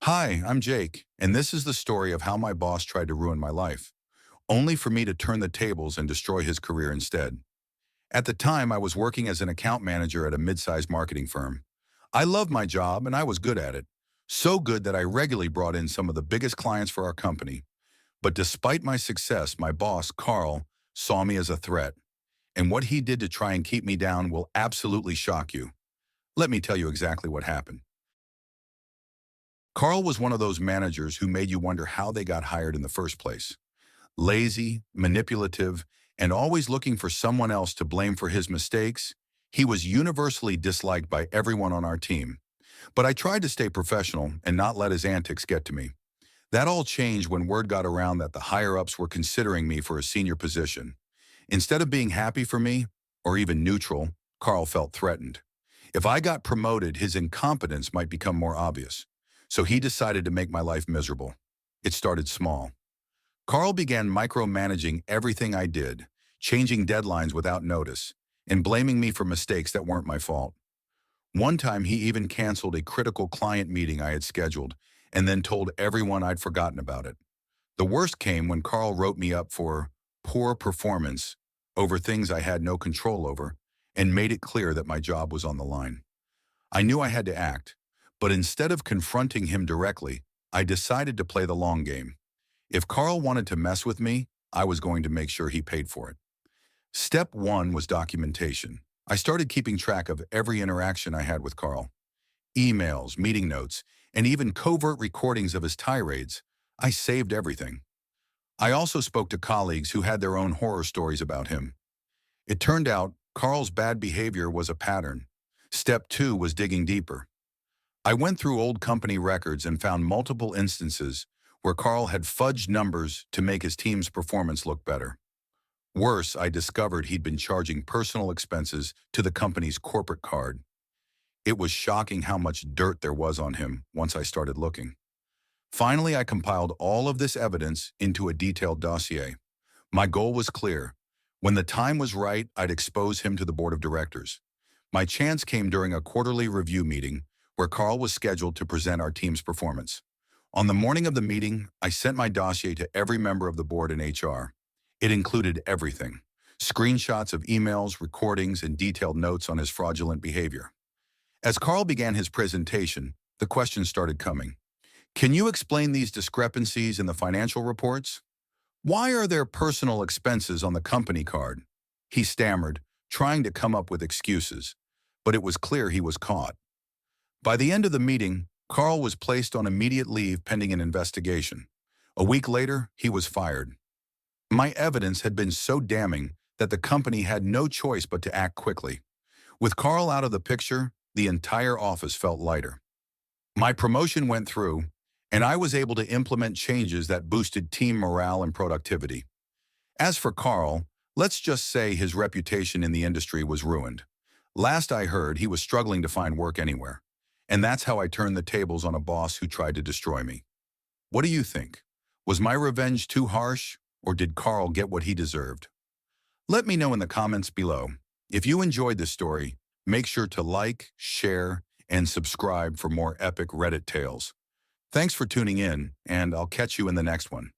Hi, I'm Jake, and this is the story of how my boss tried to ruin my life, only for me to turn the tables and destroy his career instead. At the time, I was working as an account manager at a mid-sized marketing firm. I loved my job and I was good at it. So good that I regularly brought in some of the biggest clients for our company. But despite my success, my boss, Carl, saw me as a threat. And what he did to try and keep me down will absolutely shock you. Let me tell you exactly what happened. Carl was one of those managers who made you wonder how they got hired in the first place. Lazy, manipulative, and always looking for someone else to blame for his mistakes, he was universally disliked by everyone on our team. But I tried to stay professional and not let his antics get to me. That all changed when word got around that the higher-ups were considering me for a senior position. Instead of being happy for me, or even neutral, Carl felt threatened. If I got promoted, his incompetence might become more obvious. So he decided to make my life miserable. It started small. Carl began micromanaging everything I did, changing deadlines without notice, and blaming me for mistakes that weren't my fault. One time he even canceled a critical client meeting I had scheduled and then told everyone I'd forgotten about it. The worst came when Carl wrote me up for poor performance over things I had no control over and made it clear that my job was on the line. I knew I had to act, but instead of confronting him directly, I decided to play the long game. If Carl wanted to mess with me, I was going to make sure he paid for it. Step one was documentation. I started keeping track of every interaction I had with Carl. Emails, meeting notes, and even covert recordings of his tirades. I saved everything. I also spoke to colleagues who had their own horror stories about him. It turned out Carl's bad behavior was a pattern. Step two was digging deeper. I went through old company records and found multiple instances where Carl had fudged numbers to make his team's performance look better. Worse, I discovered he'd been charging personal expenses to the company's corporate card. It was shocking how much dirt there was on him once I started looking. Finally, I compiled all of this evidence into a detailed dossier. My goal was clear. When the time was right, I'd expose him to the board of directors. My chance came during a quarterly review meeting where Carl was scheduled to present our team's performance. On the morning of the meeting, I sent my dossier to every member of the board and HR. It included everything: screenshots of emails, recordings, and detailed notes on his fraudulent behavior. As Carl began his presentation, the questions started coming. Can you explain these discrepancies in the financial reports? Why are there personal expenses on the company card? He stammered, trying to come up with excuses, but it was clear he was caught. By the end of the meeting, Carl was placed on immediate leave pending an investigation. A week later, he was fired. My evidence had been so damning that the company had no choice but to act quickly. With Carl out of the picture, the entire office felt lighter. My promotion went through, and I was able to implement changes that boosted team morale and productivity. As for Carl, let's just say his reputation in the industry was ruined. Last I heard, he was struggling to find work anywhere. And that's how I turned the tables on a boss who tried to destroy me. What do you think? Was my revenge too harsh, or did Carl get what he deserved? Let me know in the comments below. If you enjoyed this story, make sure to like, share, and subscribe for more epic Reddit tales. Thanks for tuning in, and I'll catch you in the next one.